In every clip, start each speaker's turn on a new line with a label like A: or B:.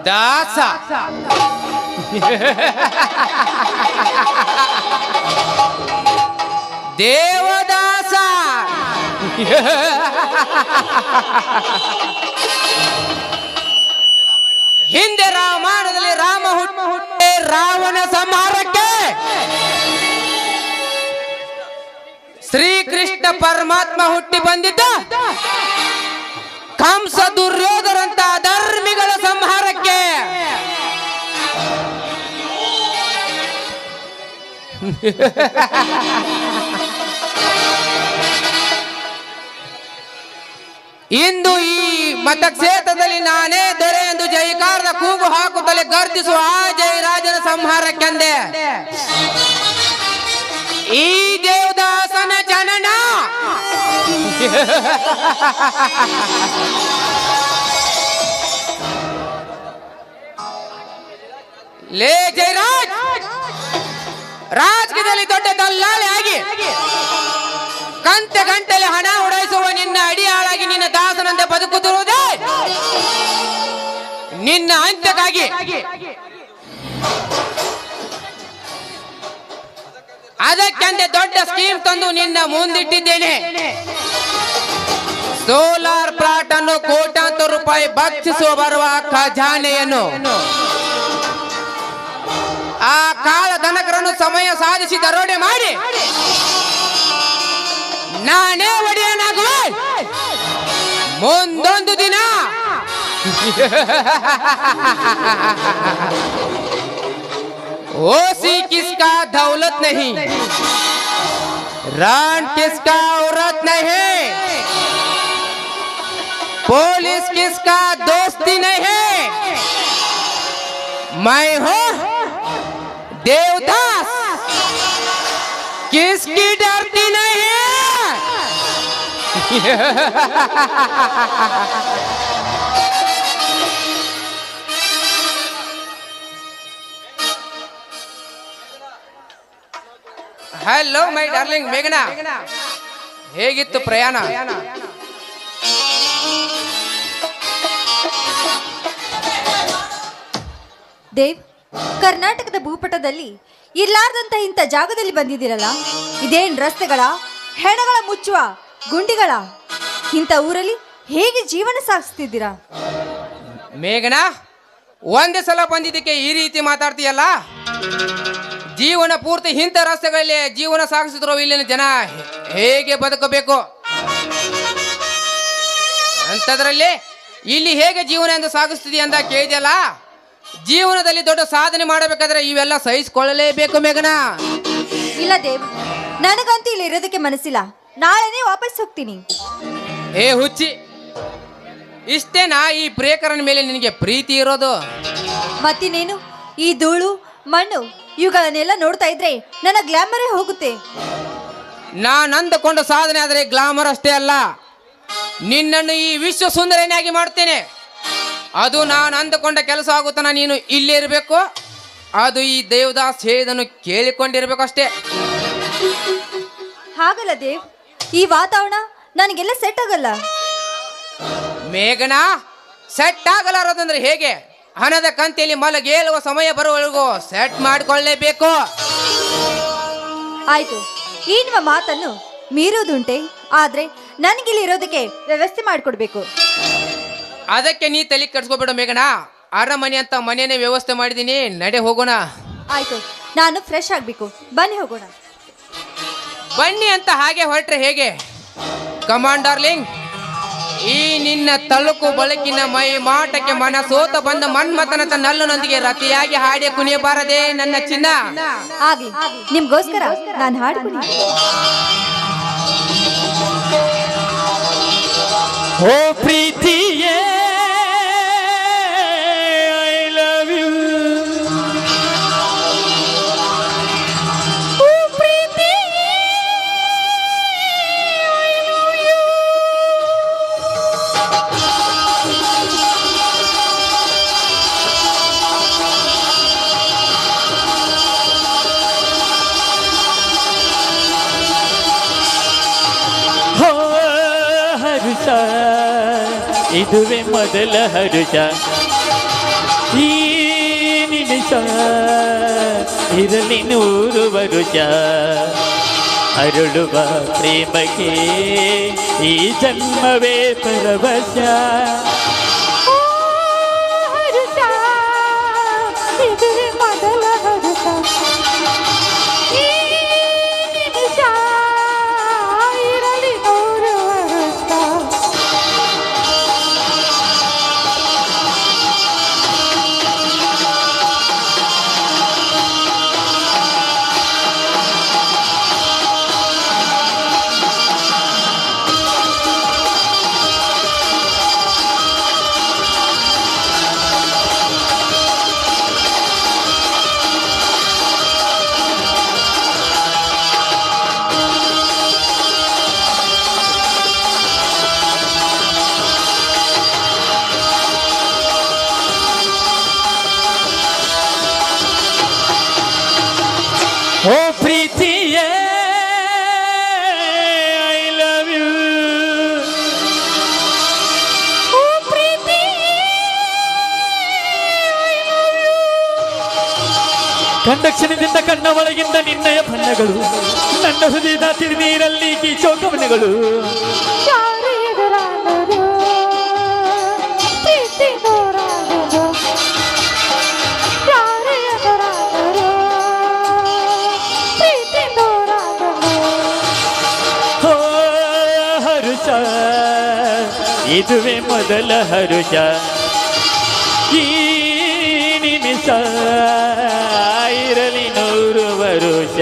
A: ದಾಸ ದೇವದಾಸ ಹಿಂದೆ ರಾಮಾಯಣದಲ್ಲಿ ರಾಮ ಹುಟ್ಟೆ ರಾವಣ ಸಂಹಾರಕ್ಕೆ ಶ್ರೀಕೃಷ್ಣ ಪರಮಾತ್ಮ ಹುಟ್ಟಿ ಬಂದಿದ್ದ ಕಂಸ ದುರ್ಯೋಧನಂತ ಅಧರ್ಮಿಗಳ ಸಂಹಾರಕ್ಕೆ ಇಂದು ಈ ಮತಕ್ಷೇತ್ರದಲ್ಲಿ ನಾನೇ ದೊರೆ ಎಂದು ಜಯಕಾರದ ಕೂಗು ಹಾಕುತ್ತಲೇ ಗರ್ಜಿಸುವ ಆ ಜಯರಾಜನ ಸಂಹಾರಕ್ಕೆಂದೆ ಈ ದೇವದಾಸನ ಜನನ ಲೇ ಜಯರಾಜ್, ರಾಜಕೀಯದಲ್ಲಿ ದೊಡ್ಡ ದಲ್ಲಾಳಿ ಆಗಿ ಕಂತೆ ಗಂಟೆಲೆ ಹಣ ಉಡಾಯಿಸುವ ನಿನ್ನ ಅಡಿಯಾಳಾಗಿ ನಿನ್ನ ದಾಸನಂತೆ ಬದುಕುತ್ತಿರುವುದೇ ನಿನ್ನ ಅಂತ್ಯಕ್ಕಾಗಿ. ಅದಕ್ಕೆಂದೇ ದೊಡ್ಡ ಸ್ಕೀಮ್ ತಂದು ನಿನ್ನ ಮುಂದಿಟ್ಟಿದ್ದೇನೆ. ಸೋಲಾರ್ ಪ್ಲಾಟ್ ಅನ್ನು ಕೋಟ್ಯಾಂತರ ರೂಪಾಯಿ ಭಕ್ಷಿಸುವ ಬರುವ ಖಜಾನೆಯನ್ನು ಆ ಕಾಳ ದನಕರನ್ನು ಸಮಯ ಸಾಧಿಸಿ ದರೋಡೆ ಮಾಡಿ ನಾನೇ ಒಡೆಯನಾಗುವೆ. ಮುಂದೊಂದು ದಿನ ओसी किसका दौलत नहीं, रान किसका औरत नहीं, पुलिस किसका दोस्ती नहीं, मैं हूँ देवदास, किसकी डरती नहीं है. ಹಲೋ ಮೈ ಡಾರ್ಲಿಂಗ್ ಮೇಘನಾ, ಹೇಗಿತ್ತು ಪ್ರಯಾಣ?
B: ದೇವ್, ಕರ್ನಾಟಕದ ಭೂಪಟದಲ್ಲಿ ಇರ್ಲಾರ್ದಂತ ಇಂಥ ಜಾಗದಲ್ಲಿ ಬಂದಿದ್ದೀರಲ್ಲ, ಇದೇನ್ ರಸ್ತೆಗಳ, ಹೆಣಗಳ ಮುಚ್ಚುವ ಗುಂಡಿಗಳ, ಇಂಥ ಊರಲ್ಲಿ ಹೇಗೆ ಜೀವನ ಸಾಗಿಸ್ತಿದ್ದೀರಾ?
A: ಮೇಘನಾ, ಒಂದೇ ಸಲ ಬಂದಿದ್ದಕ್ಕೆ ಈ ರೀತಿ ಮಾತಾಡ್ತೀಯಲ್ಲ? ಜೀವನ ಪೂರ್ತಿ ಇಂಥ ರಸ್ತೆಗಳಲ್ಲಿ ಜೀವನ ಸಾಗಿಸಿದ್ರು ಇಲ್ಲಿನ ಜನ ಹೇಗೆ ಬದುಕಬೇಕು ಅಂತದ್ರಲ್ಲಿ ಇಲ್ಲಿ ಹೇಗೆ ಜೀವನ ಎಂದು ಸಾಗಿಸ್ತಿದೀಯ ಅಂತ ಕೇಳಿದೆಯಲ್ಲ. ಜೀವನದಲ್ಲಿ ದೊಡ್ಡ ಸಾಧನೆ ಮಾಡಬೇಕಾದ್ರೆ ಇವೆಲ್ಲ ಸಹಿಸಿಕೊಳ್ಳಲೇಬೇಕು ಮೇಘನಾ.
B: ಇಲ್ಲ ದೇವ್, ನನಗಂತೂ ಇಲ್ಲಿ ಇರೋದಕ್ಕೆ ಮನಸ್ಸಿಲ್ಲ. ನಾಳೆನೇ ವಾಪಸ್ ಹೋಗ್ತೀನಿ.
A: ಹೇ ಹುಚ್ಚಿ, ಇಷ್ಟೇನಾ ಈ ಪ್ರೇಕರನ ಮೇಲೆ ನಿನಗೆ ಪ್ರೀತಿ ಇರೋದು?
B: ಮತ್ತಿನೇನು, ಈ ಧೂಳು ಮಣ್ಣು ಇವುಗಳನ್ನೆಲ್ಲ ನೋಡ್ತಾ ಇದ್ರೆ ನನ್ನ ಗ್ಲಾಮರೇ ಹೋಗುತ್ತೆ.
A: ನಾನು ಅಂದುಕೊಂಡ ಸಾಧನೆ ಆದರೆ ಗ್ಲಾಮರ್ ಅಷ್ಟೇ ಅಲ್ಲ, ನಿನ್ನನ್ನು ಈ ವಿಶ್ವ ಸುಂದರನಾಗಿ ಮಾಡ್ತೇನೆ. ಅದು ನಾನು ಅಂದುಕೊಂಡ ಕೆಲಸ ಆಗುತ್ತಾನ ನೀನು ಇಲ್ಲೇ ಇರಬೇಕು. ಅದು ಈ ದೇವದಾಸ್ ಹೇಳಿದನ್ನು ಕೇಳಿಕೊಂಡಿರ್ಬೇಕು ಅಷ್ಟೇ.
B: ಹಾಗಲ್ಲ ದೇವ್, ಈ ವಾತಾವರಣ ನನಗೆಲ್ಲ ಸೆಟ್ ಆಗಲ್ಲ.
A: ಮೇಘನಾ, ಸೆಟ್ ಆಗಲಾರದಂದ್ರೆ ಹೇಗೆ? ಹಣದ ಕಂತೆಯಲ್ಲಿ ಮಲಗೇಳುವ ಸಮಯ ಬರುವವರೆಗೂ ಸೆಟ್ ಮಾಡಿಕೊಳ್ಳಲೇಬೇಕು.
B: ಆಯ್ತು, ಈ ನಿಮ್ಮ ಮಾತನ್ನು ಮೀರೋದುಂಟೆ, ಆದ್ರೆ ನನಗಿಲ್ಲಿ ಇರೋದಕ್ಕೆ ವ್ಯವಸ್ಥೆ ಮಾಡಿಕೊಡ್ಬೇಕು.
A: ಅದಕ್ಕೆ ನೀ ತಲೆ ಕೆಡಿಸ್ಕೋಬೇಡ ಮೇಘನಾ. ಅರಮನೆ ಅಂತ ಮನೆಯೇ ವ್ಯವಸ್ಥೆ ಮಾಡಿದ್ದೀನಿ, ನಡೆ ಹೋಗೋಣ.
B: ಆಯ್ತು, ನಾನು ಫ್ರೆಶ್ ಆಗಬೇಕು, ಬನ್ನಿ ಹೋಗೋಣ.
A: ಬನ್ನಿ ಅಂತ ಹಾಗೆ ಹೊರಟ್ರೆ ಹೇಗೆ? ಕಮಾಂಡ್ ಡಾರ್ಲಿಂಗ್, ಈ ನಿನ್ನ ತಳುಕು ಬಳಕಿನ ಮೈ ಮಾಟಕ್ಕೆ ಮನ ಸೋತ ಬಂದ ಮನ್ಮಥನಂತ ನಲ್ಲನೊಂದಿಗೆ ರತಿಯಾಗಿ ಹಾಡಿ ಕುಣಿಯಬಾರದೆ ನನ್ನ ಚಿನ್ನ?
B: ಆಗ್ಲಿ, ನಿಮ್ಗೋಸ್ಕರ ನಾನು ಹಾಡ್ತೀನಿ.
C: ಓ ಪ್ರೀತಿಯೇ, ಐ ಲವ್ ಯು. ಇದುವೆ ಮೊದಲ ಹರುಷ, ನಿಮಿಷ ಇರಲಿ 100 ವರುಷ ಅರುಳುವ ಪ್ರೇಮಕ್ಕೆ ಈ ಜನ್ಮವೇ ಪರವಶ ಓ ಪ್ರೀತಿಯೇ ಐ ಲವ್ ಯು ಕಂಡ ಕ್ಷಣದಿಂದ ಕಣ್ಣ ಒಳಗಿಂದ ನಿನ್ನಯ ಬಣ್ಣಗಳು ನನ್ನ ಹೃದಯದ ತಿರುನೀರಲ್ಲಿ ಕೀಚೋ ಗಮನಗಳು ಇದುವೇ ಮೊದಲ ಹರುಷ ಈ ನಿಮಿಷ ಇರಲಿ 100 ವರುಷ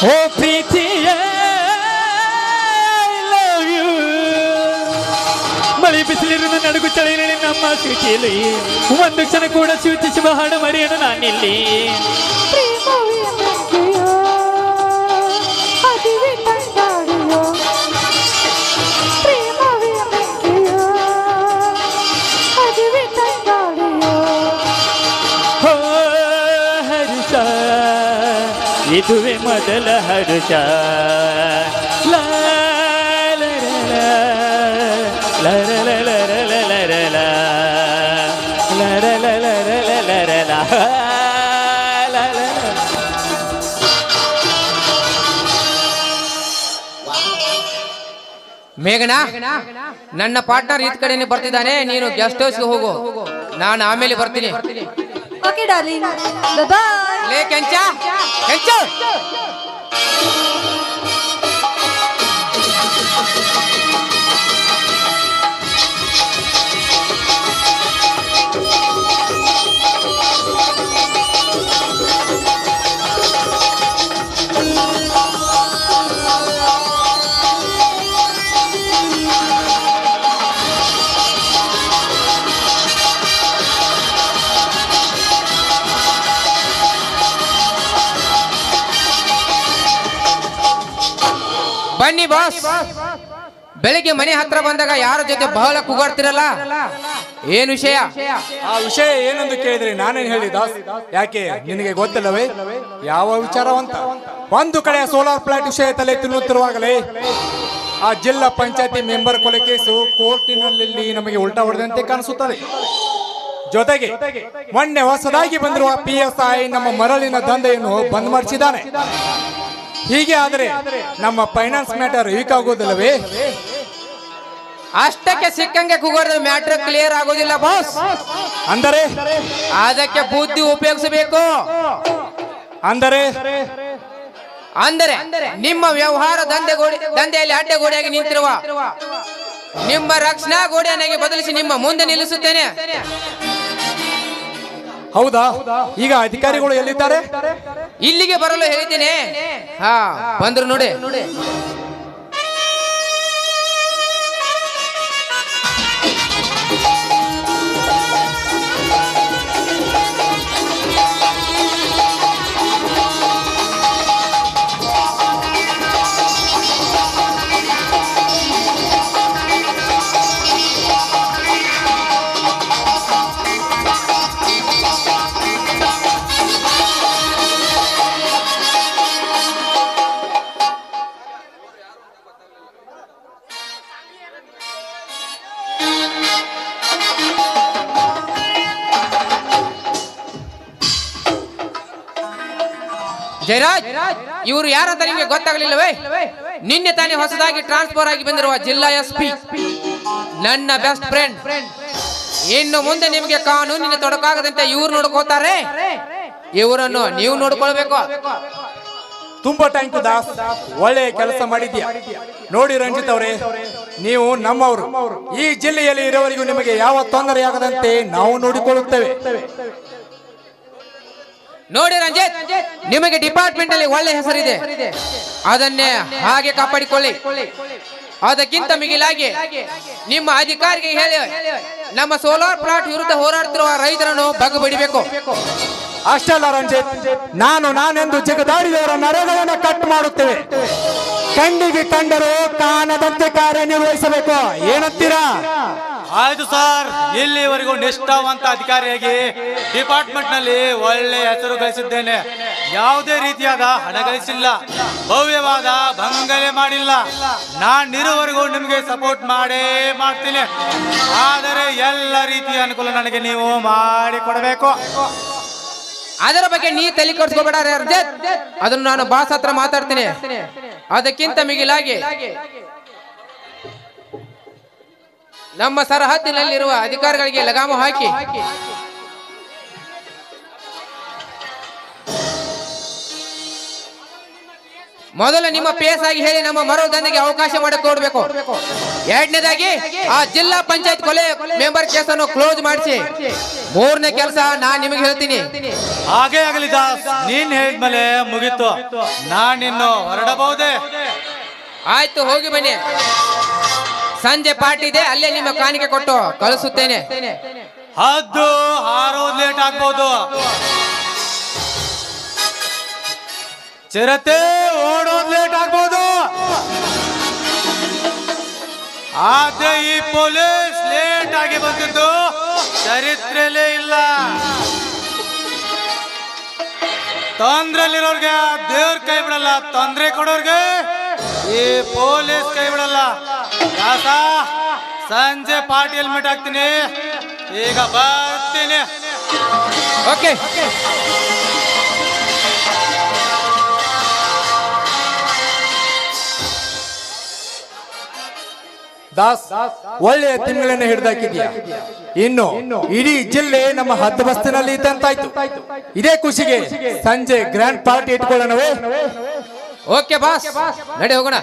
C: ಓ ಪ್ರೀತಿಯೇ ಐ ಲವ್ ಯು ಮಳೆ ಬಿಸಿಲಿರುವ ನಡುಗು ಚಳಿಯಲ್ಲಿ ನಮ್ಮ ಸಿಟಿಯಲ್ಲಿ ಒಂದು ಕ್ಷಣ ಕೂಡ ಸೂಚಿಸುವ ಹಾಡು ಮರೆಯನು ನಾನಿಲ್ಲಿ ಇದುವೇ ಮೊದಲ ಹರುಷ ಲಾ ಲ ಲ ಲ ಲ ಲ ಲ ಲ ಲ ಲ ಲ ಲ ಲ ಲ ಲ ಲ ಲ ಲ.
A: ಮೇಘನಾ, ನನ್ನ ಪಾರ್ಟ್ನರ್ ಈ ಕಡೆನೆ ಬರ್ತಿದ್ದಾನೆ, ನೀನು ಗೆಸ್ಟ್ ಹೌಸ್ಗೆ ಹೋಗು, ನಾನು ಆಮೇಲೆ ಬರ್ತೀನಿ.
B: ಓಕೆ ಡಾರ್ಲಿಂಗ್, ಬಾಯ್.
A: ಲೇ ಕೆಂಚ ಕೆಂಚ, ಬನ್ನಿ ಬಾಸ್. ಬೆಳಿಗ್ಗೆ ಮನೆ ಹತ್ರ ಬಂದಾಗ ಯಾರ ಜೊತೆ ಬಹಳ ಕೂಗಾಡ್ತಿರಲ್ಲ, ಏನ್ ವಿಷಯ?
D: ಆ ವಿಷಯ ಏನೆಂದು ಕೇಳಿದ್ರೆ ನಾನೇನು ಹೇಳಿ ದಾಸ್, ಯಾಕೆ ನಿನಗೆ ಗೊತ್ತಿಲ್ಲವೇ ಯಾವ ವಿಚಾರವಂತ? ಒಂದು ಕಡೆ ಸೋಲಾರ್ ಪ್ಲಾಂಟ್ ವಿಷಯ ತಲೆ ತಿನ್ನುತ್ತಿರುವಾಗಲೇ ಆ ಜಿಲ್ಲಾ ಪಂಚಾಯತಿ ಮೆಂಬರ್ ಕೊಲೆ ಕೇಸು ಕೋರ್ಟಿನಲ್ಲಿ ನಮಗೆ ಉಲ್ಟಾ ಹೊಡೆದಂತೆ ಕಾಣಿಸುತ್ತದೆ. ಜೊತೆಗೆ ಮೊನ್ನೆ ಹೊಸದಾಗಿ ಬಂದಿರುವ PSI ನಮ್ಮ ಮರಳಿನ ದಂಧೆಯನ್ನು ಬಂದ್ ಮಾಡಿಸಿದ್ದಾನೆ. ಹೀಗೆ ಆದರೆ ನಮ್ಮ ಫೈನಾನ್ಸ್ ಮ್ಯಾಟರ್ ವೀಕ್ ಆಗೋದಿಲ್ಲವೇ?
A: ಅಷ್ಟಕ್ಕೆ ಸಿಕ್ಕಂಗೆ ಕೂಗೋದ್ರೆ ಮ್ಯಾಟರ್ ಕ್ಲಿಯರ್ ಆಗೋದಿಲ್ಲ ಬಾಸ್.
D: ಅಂದರೆ
A: ಅದಕ್ಕೆ ಬುದ್ಧಿ ಉಪಯೋಗಿಸಬೇಕು.
D: ಅಂದರೆ
A: ಅಂದರೆ ನಿಮ್ಮ ವ್ಯವಹಾರ ದಂಧೆಯಲ್ಲಿ ಅಡ್ಡಗೋಡೆಯಾಗಿ ನಿಂತಿರುವ ನಿಮ್ಮ ರಕ್ಷಣಾ ಗೋಡೆಯನ್ನಾಗಿ ಬದಲಿಸಿ ನಿಮ್ಮ ಮುಂದೆ ನಿಲ್ಲಿಸುತ್ತೇನೆ.
D: ಹೌದಾ? ಈಗ ಅಧಿಕಾರಿಗಳು ಎಲ್ಲಿದ್ದಾರೆ?
A: ಇಲ್ಲಿಗೆ ಬರಲು ಹೇಳಿದ್ದೇನೆ. ಹಾ, ಬಂದ್ರು ನೋಡಿ. ಜಯರಾಜ್, ಇವರು ಯಾರಂತ ನಿಮಗೆ ಗೊತ್ತಾಗಲಿಲ್ಲವೇ? ನಿನ್ನೆ ತಾನೇ ಹೊಸದಾಗಿ ಟ್ರಾನ್ಸ್ಫರ್ ಆಗಿ ಬಂದಿರುವ ಜಿಲ್ಲಾ SP, ನನ್ನ ಬೆಸ್ಟ್ ಫ್ರೆಂಡ್. ಇನ್ನು ಮುಂದೆ ನಿಮಗೆ ಕಾನೂನಿನ ತೊಡಕಾಗದಂತೆ ಇವ್ರು ನೋಡ್ಕೋತಾರೆ. ಇವರನ್ನು ನೀವು ನೋಡ್ಕೊಳ್ಬೇಕು.
D: ತುಂಬಾ ಥ್ಯಾಂಕ್ ಯು ದಾಸ್, ಒಳ್ಳೆ ಕೆಲಸ ಮಾಡಿದ್ಯಾ. ನೋಡಿ ರಂಜಿತ್ ಅವರೇ, ನೀವು ನಮ್ಮವರು. ಈ ಜಿಲ್ಲೆಯಲ್ಲಿ ಇರುವವರೆಗೂ ನಿಮಗೆ ಯಾವ ತೊಂದರೆಯಾಗದಂತೆ ನಾವು ನೋಡಿಕೊಳ್ಳುತ್ತೇವೆ.
A: ನೋಡಿ ರಂಜಿತ್, ನಿಮಗೆ ಡಿಪಾರ್ಟ್ಮೆಂಟ್ ಅಲ್ಲಿ ಒಳ್ಳೆ ಹೆಸರಿದೆ, ಅದನ್ನೇ ಹಾಗೆ ಕಾಪಾಡಿಕೊಳ್ಳಿ. ಅದಕ್ಕಿಂತ ಮಿಗಿಲಾಗಿ ನಿಮ್ಮ ಅಧಿಕಾರಿಗೆ ಹೇಳಿ ನಮ್ಮ ಸೋಲಾರ್ ಪ್ಲಾಂಟ್ ವಿರುದ್ಧ ಹೋರಾಡುತ್ತಿರುವ ರೈತರನ್ನು ಬಗ್ಗು.
D: ಅಷ್ಟಲ್ಲ ರಂಜಿತ್, ನಾನೆಂದು ಜಗದಾಡಿದವರ ನರಗಳನ್ನು ಕಟ್ ಮಾಡುತ್ತೇವೆ. ಕಣ್ಣಿಗೆ ಕಂಡರೂ ಕಾಣದಂತೆ ಕಾರ್ಯನಿರ್ವಹಿಸಬೇಕು. ಏನಂತೀರಾ?
E: ಆಯ್ತು ಸರ್, ಇಲ್ಲಿವರೆಗೂ ನಿಷ್ಠಾವಂತ ಅಧಿಕಾರಿಯಾಗಿ ಡಿಪಾರ್ಟ್ಮೆಂಟ್ ನಲ್ಲಿ ಒಳ್ಳೆ ಹೆಸರು ಗಳಿಸಿದ್ದೇನೆ. ಯಾವುದೇ ರೀತಿಯಾದ ಹಣ ಗಳಿಸಿಲ್ಲ, ಭವ್ಯವಾದ ಭಂಗನೆ ಮಾಡಿಲ್ಲ. ನಾನಿರುವವರೆಗೂ ನಿಮಗೆ ಸಪೋರ್ಟ್ ಮಾಡೇ ಮಾಡ್ತೀನಿ. ಆದರೆ ಎಲ್ಲ ರೀತಿಯ ಅನುಕೂಲ ನನಗೆ ನೀವು ಮಾಡಿಕೊಡಬೇಕು.
A: ಅದರ ಬಗ್ಗೆ ನೀ ತಲೆ ಕೆಡಿಸ್ಕೋಬೇಡ ರಂಜಿತ್, ಅದನ್ನು ನಾನು ಬಾಸ್ ಹತ್ರ ಮಾತಾಡ್ತೀನಿ. ಅದಕ್ಕಿಂತ ಮಿಗಿಲಾಗಿ ನಮ್ಮ ಸರಹದ್ದಿನಲ್ಲಿರುವ ಅಧಿಕಾರಿಗಳಿಗೆ ಲಗಾಮು ಹಾಕಿ ಮೊದಲು ನಿಮ್ಮ PS ಆಗಿ ಹೇಳಿ ನಮ್ಮ ಮರು ದಂಧೆಗೆ ಅವಕಾಶ ಮಾಡಿಕೊಡ್ಬೇಕು. ಎರಡನೇದಾಗಿ ಆ ಜಿಲ್ಲಾ ಪಂಚಾಯತ್ ಕೊಲೆ ಮೆಂಬರ್ ಕೇಸನ್ನು ಕ್ಲೋಸ್ ಮಾಡಿಸಿ. ಮೂರನೇ ಕೆಲಸ ನಾನ್ ನಿಮಗೆ ಹೇಳ್ತೀನಿ.
E: ಹಾಗೆ ಆಗಲಿ ದಾಸ್, ನೀನ್ ಹೇಳಿದ್ಮೇಲೆ ಮುಗೀತು. ನಾನಿನ್ನು ಹೊರಡಬಹುದೇ?
A: ಆಯ್ತು, ಹೋಗಿ ಬನ್ನಿ. ಸಂಜೆ ಪಾರ್ಟಿ ಇದೆ, ಅಲ್ಲೇ ನಿಮ್ಮ ಕಾಣಿಕೆ ಕೊಟ್ಟು ಕಳಿಸುತ್ತೇನೆ.
E: ಹದ್ದು ಹಾರೋದ್ ಲೇಟ್ ಆಗ್ಬೋದು, ಚಿರತೆ ಓಡೋದ್ ಲೇಟ್ ಆಗ್ಬೋದು. ಆದ್ರೆ ಈ ಪೊಲೀಸ್ ಲೇಟ್ ಆಗಿ ಬಂದಿದ್ದು ಚರಿತ್ರೆಲೇ ಇಲ್ಲ. ತೊಂದ್ರೆಲಿರೋರ್ಗೆ ದೇವ್ರ ಕೈ ಬಿಡಲ್ಲ, ತೊಂದ್ರೆ ಕೊಡೋರ್ಗೆ ಈ ಪೊಲೀಸ್ ಕೈ ಬಿಡಲ್ಲ. ದಾಸ, ಸಂಜೆ ಪಾರ್ಟಿಯಲ್ಲಿ ಮೀಟ್ ಆಗ್ತೀನಿ. ಈಗ ಬರ್ತೀನಿ.
A: ಓಕೆ.
D: ದಾಸ್, ಒಳ್ಳೆಯ ತಿಂಗಳನ್ನ ಹಿಡಿದಾಕಿದ್ಯಾ. ಇನ್ನು ಇಡೀ ಜಿಲ್ಲೆ ನಮ್ಮ ಹದ್ದುಬಸ್ತಿನಲ್ಲಿ ಇದ್ದಂತಾಯ್ತು. ಇದೇ ಖುಷಿಗೆ ಸಂಜೆ ಗ್ರ್ಯಾಂಡ್ ಪಾರ್ಟಿ ಇಟ್ಕೊಳ್ಳೋಣವೇ?
A: ಓಕೆ ಬಾಸ್, ನಡಿ ಹೋಗೋಣ.